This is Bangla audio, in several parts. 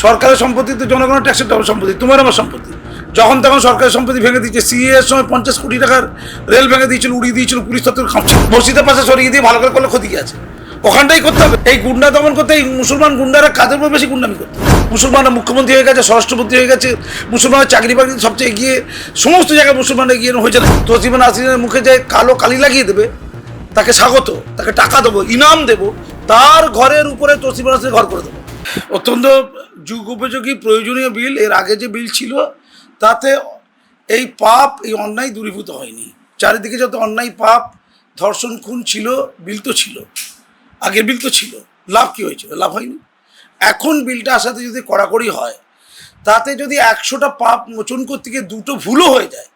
সরকারের সম্পত্তি তো জনগণের ট্যাক্সের সম্পত্তি, তোমার আমার সম্পত্তি। যখন তখন সরকারের সম্পত্তি ভেঙে দিচ্ছে। সিএ এর সময় 50 কোটি টাকার রেল ভেঙে দিয়েছিল, উড়িয়ে দিয়েছিল, পুলিশ তত্ত্বের খামছে। মসজিদের পাশে সরিয়ে দিয়ে ভালো করে করলে ক্ষতি কি আছে? ওখানটাই করতে হবে। এই গুন্ডা দমন করতে এই মুসলমান গুন্ডারা কাদের উপর বেশি গুন্ডামি করতে? মুসলমানরা মুখ্যমন্ত্রী হয়ে গেছে, স্বরাষ্ট্রমন্ত্রী হয়ে গেছে, মুসলমানের চাকরি বাকরি সবচেয়ে এগিয়ে, সমস্ত জায়গায় মুসলমানরা এগিয়ে হয়েছে না। তসলিমা নাসরিনের মুখে যে কালো কালি লাগিয়ে দেবে, তাকে স্বাগত, তাকে টাকা দেবো, ইনাম দেবো, তার ঘরের উপরে তসলিমা নাসরিনের ঘর করে দেবো। অত্যন্ত যুগ উপযোগী প্রয়োজনীয় বিল। এর আগে যে বিল ছিল তাতে এই পাপ, এই অন্যায় দূরীভূত হয়নি। চারিদিকে যত অন্যায়, পাপ, ধর্ষণ, খুন ছিল, বিল তো ছিল, আগের বিল তো ছিল। লাভ কি হয়েছিল? লাভ হয়নি। এখন বিলটা আসাতে যদি কড়াকড়ি হয়, তাতে যদি 100টা পাপ মোচন করতে গিয়ে 2টো ভুলও হয়ে যায়,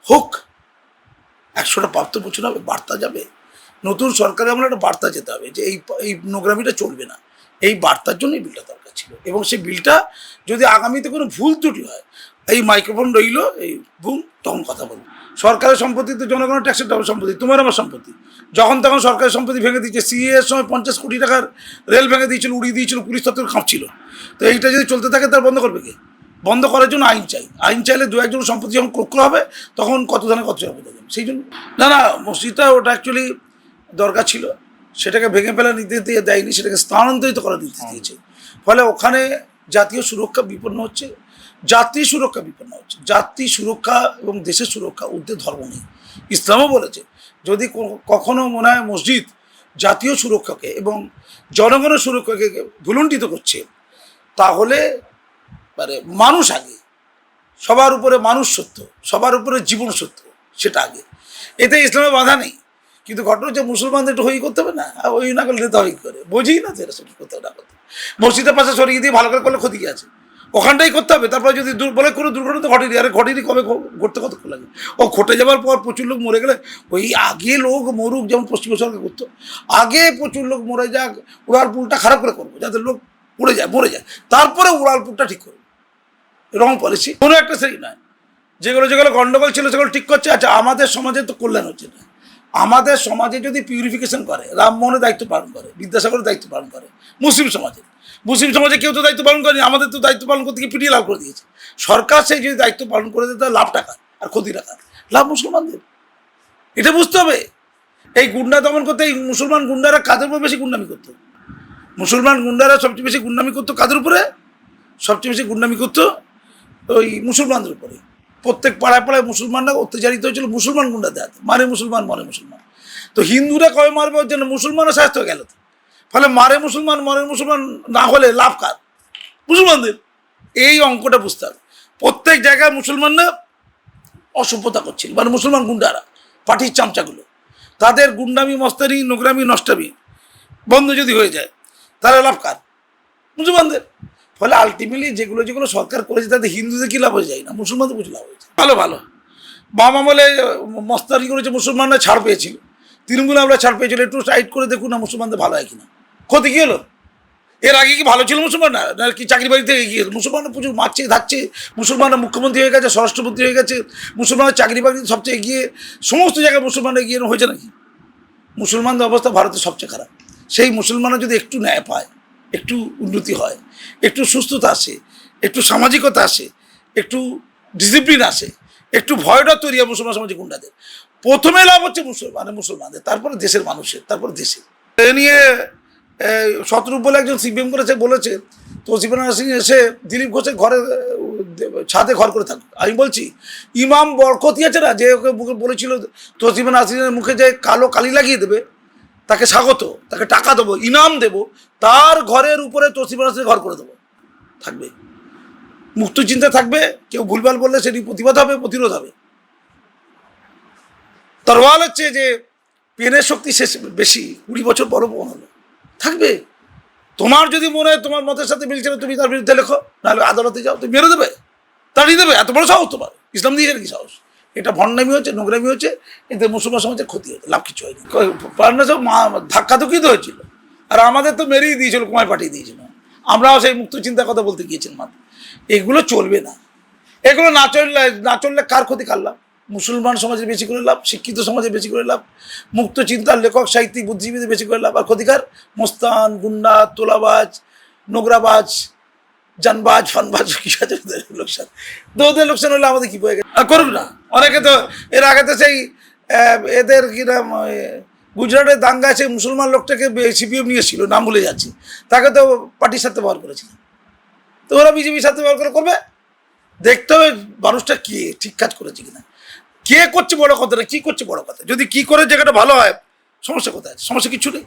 হোক, 100টা পাপ তো মোচন হবে, বার্তা যাবে। নতুন সরকারের আমরা একটা বার্তা যেতে হবে যে এই নোংরামিটা চলবে না। এই বার্তার জন্যই বিলটা দরকার ছিল। এবং সেই বিলটা যদি আগামীতে কোনো ভুল ত্রুটি হয়, এই মাইক্রোফোন রইল, এই ভুল, তখন কথা বলবো। সরকারের সম্পত্তি তো জনগণের ট্যাক্সের সম্পত্তি, তোমার আমার সম্পত্তি। যখন তখন সরকারের সম্পত্তি ভেঙে দিচ্ছে। সিএ এর সময় 50 কোটি টাকার রেল ভেঙে দিয়েছিল, উড়িয়ে দিয়েছিল, পুলিশ তত্ত্বের খামছিল। তো এইটা যদি চলতে থাকে, তার বন্ধ করবে কে? বন্ধ করার জন্য আইন চাই। আইন চাইলে 2-1 সম্পত্তি যখন ক্রোক্র হবে, তখন কত ধানে কত হবে। সেই জন্য না, মসজিদটা ওটা অ্যাকচুয়ালি দরকার ছিল, সেটাকে ভেঙে ফেলা নিতে দিয়ে দেয়নি, সেটাকে স্থানান্তরিত করার নিতে দিয়েছে। ফলে ওখানে জাতীয় সুরক্ষা বিপন্ন হচ্ছে, জাতি সুরক্ষা বিপন্ন হচ্ছে। জাতি সুরক্ষা এবং দেশের সুরক্ষা, ঊর্ধ্বে ধর্ম নেই। ইসলামও বলেছে, যদি কখনো মনে হয় মসজিদ জাতীয় সুরক্ষাকে এবং জনগণের সুরক্ষাকে ভুলুণ্ঠিত করছে, তাহলে মানে মানুষ আগে, সবার উপরে মানুষ সত্য, সবার উপরে জীবন সত্য, সেটা আগে। এতে ইসলামে বাধা নেই। কিন্তু ঘটনা হচ্ছে মুসলমানদের একটু হই করতে হবে না, ওই না করলে নেতা হই করে, বোঝেই না তো এরা সব করতে হবে না করতে। মসজিদের পাশে সরিয়ে দিয়ে ভালো করে করলে ক্ষতি কি আছে? ওখানটাই করতে হবে। তারপরে যদি বলে কোনো দুর্ঘটনা তো ঘটেনি, আরে ঘটেনি কবে, ঘটতে কতক্ষণ লাগে? ও ঘটে যাওয়ার পর প্রচুর লোক মরে গেলে, ওই আগে লোক মরুক, যেমন পশ্চিম সরকার করতো, আগে প্রচুর লোক মরে যাক, উড়ালপুলটা খারাপ করে করবো, যাতে লোক মরে যায়, তারপরে উড়ালপুলটা ঠিক করবো। রং পলিসি কোনো একটা সেই নয়। যেগুলো গন্ডগোল ছিল সেগুলো ঠিক করছে। আচ্ছা, আমাদের সমাজে তো কল্যাণ হচ্ছে না। আমাদের সমাজে যদি পিউরিফিকেশন করে, রামমোহনের দায়িত্ব পালন করে, বিদ্যাসাগরের দায়িত্ব পালন করে, মুসলিম সমাজে কেউ তো দায়িত্ব পালন করেনি। আমাদের তো দায়িত্ব পালন করতে গিয়ে পিটিয়ে লাভ করে দিয়েছে সরকার। সেই যদি দায়িত্ব পালন করে দেয়, তাহলে লাভ টাকার আর ক্ষতি টাকার, লাভ মুসলমানদের। এটা বুঝতে হবে। এই গুন্ডা দমন করতে এই মুসলমান গুন্ডারা কাদের উপর বেশি গুন্ডামি করতো? মুসলমান গুন্ডারা সবচেয়ে বেশি গুন্ডামি করতো কাদের উপরে? সবচেয়ে বেশি গুন্ডামি করতো ওই মুসলমানদের উপরে। প্রত্যেক পাড়ায় পাড়ায় মুসলমানরা অত্যাচারিত হয়েছিল মুসলমান গুন্ডাদের হাতে। মারে মুসলমান, মরে মুসলমান। তো হিন্দুরা কবে মারবে? ওর জন্য মুসলমানও স্বাস্থ্য গেল। ফলে মারে মুসলমান, মরে মুসলমান না হলে লাভ কার? মুসলমানদের। এই অঙ্কটা বুঝতে হবে। প্রত্যেক জায়গায় মুসলমানরা অসভ্যতা করছিল, মানে মুসলমান গুন্ডারা, পার্টির চামচাগুলো, তাদের গুন্ডামি, মস্তানি, নোংরামি, নষ্টামি বন্ধ যদি হয়ে যায়, তাহলে লাভ কার? মুসলমানদের। ফলে আলটিমেটলি যেগুলো সরকার করেছে, তাতে হিন্দুদের কি লাভ হয়ে যায় না, মুসলমানদের কিছু লাভ হয়েছে। ভালো বাম আমলে মস্তানি করেছে, মুসলমানরা ছাড় পেয়েছিল। তৃণমূলে আমরা ছাড় পেয়েছিল। একটু টাইট করে দেখুন না মুসলমানদের ভালো হয় কিনা। ক্ষতি কী হলো? এর আগে কি ভালো ছিল মুসলমানরা? না কি চাকরি বাড়ি থেকে এগিয়ে? মুসলমানরা প্রচুর মারছে, ধাচ্ছে। মুসলমানরা মুখ্যমন্ত্রী হয়ে গেছে, স্বরাষ্ট্রমন্ত্রী হয়ে গেছে, মুসলমানের চাকরি বাড়ি সবচেয়ে এগিয়ে, সমস্ত জায়গায় মুসলমানরা এগিয়ে হয়েছে নাকি? মুসলমানদের অবস্থা ভারতের সবচেয়ে খারাপ। সেই মুসলমানরা যদি একটু ন্যায় পায়, একটু উন্নতি হয়, একটু সুস্থতা আসে, একটু সামাজিকতা আসে, একটু ডিসিপ্লিন আসে, একটু ভয়টা তৈরি হয় মুসলমান সমাজে গুন্ডাদের, প্রথমে লাভ হচ্ছে মুসলমানদের, তারপরে দেশের মানুষের, তারপরে দেশে। এ নিয়ে শতরূপ বলে একজন সিপিএম করেছে, বলেছে তসলিমা নাসরিন এসে দিলীপ ঘোষের ঘরে ছাদে ঘর করে থাকুক। আমি বলছি, ইমাম বরকতি আছে না, যে ওকে বলেছিল তসলিমা নাসরিনের মুখে যে কালো কালি লাগিয়ে দেবে, তাকে স্বাগত, তাকে টাকা দেবো, ইনাম দেবো, তার ঘরের উপরে তসলিমা নাসরিনের ঘর করে দেবো। থাকবে, মুক্ত চিন্তা থাকবে। কেউ ভুলভাল বললে সেটি প্রতিবাদ হবে, প্রতিরোধ হবে। তরওয়াল হচ্ছে যে পেনের শক্তি শেষ বেশি, 20 বছর বড় হলো থাকবে। তোমার যদি মনে হয় তোমার মতের সাথে মিলছে না, তুমি তার বিরুদ্ধে লেখো, নাহলে আদালতে যাও, তুমি মেরে দেবে, তাড়িয়ে দেবে। এত বড় সাহস তোমার? ইসলাম দিয়ে কি সাহস? এটা ভণ্ডামি হচ্ছে, নোংরামি হচ্ছে, এতে মুসলমান সমাজের ক্ষতি হয়েছে, লাভ কিছু হয়নি। সব ধাক্কাধুকি তো হয়েছিল, আর আমাদের তো মেরেই দিয়েছিল, কুমায় পাঠিয়ে দিয়েছিল। আমরাও সেই মুক্ত চিন্তার কথা বলতে গিয়েছিলাম। মাত্র এগুলো চলবে না। এগুলো না চললে কার ক্ষতি, কার লাভ? মুসলমান সমাজে বেশি করে লাভ, শিক্ষিত সমাজে বেশি করে লাভ, মুক্ত চিন্তার লেখক, সাহিত্যিক, বুদ্ধিজীবীদের বেশি করে লাভ। আর ক্ষতিকার মস্তান, গুন্ডা, তোলাবাজ, নোংরাবাজ, জানবাজ ফানবাজ কি আছে ওদের লোকসান, তো ওদের লোকসান হলে আমাদের কি বয়ে গেছে করুক না। অনেকে তো এর আগে তো সেই এদের কিরম গুজরাটের দাঙ্গা সেই মুসলমান লোকটাকে সিপিএম নিয়েছিল, নাম ভুলে যাচ্ছি, তাকে তো পার্টির সাথে ব্যবহার করেছিল। তো ওরা বিজেপির সাথে ব্যবহার করবে, দেখতে হবে মানুষটা কে ঠিক কাজ করেছে কিনা, কে করছে বড় কথা না, কি করছে বড় কথা। যদি কি করে জায়গাটা ভালো হয়, সমস্যা কোথায় আছে? সমস্যা কিছু নেই।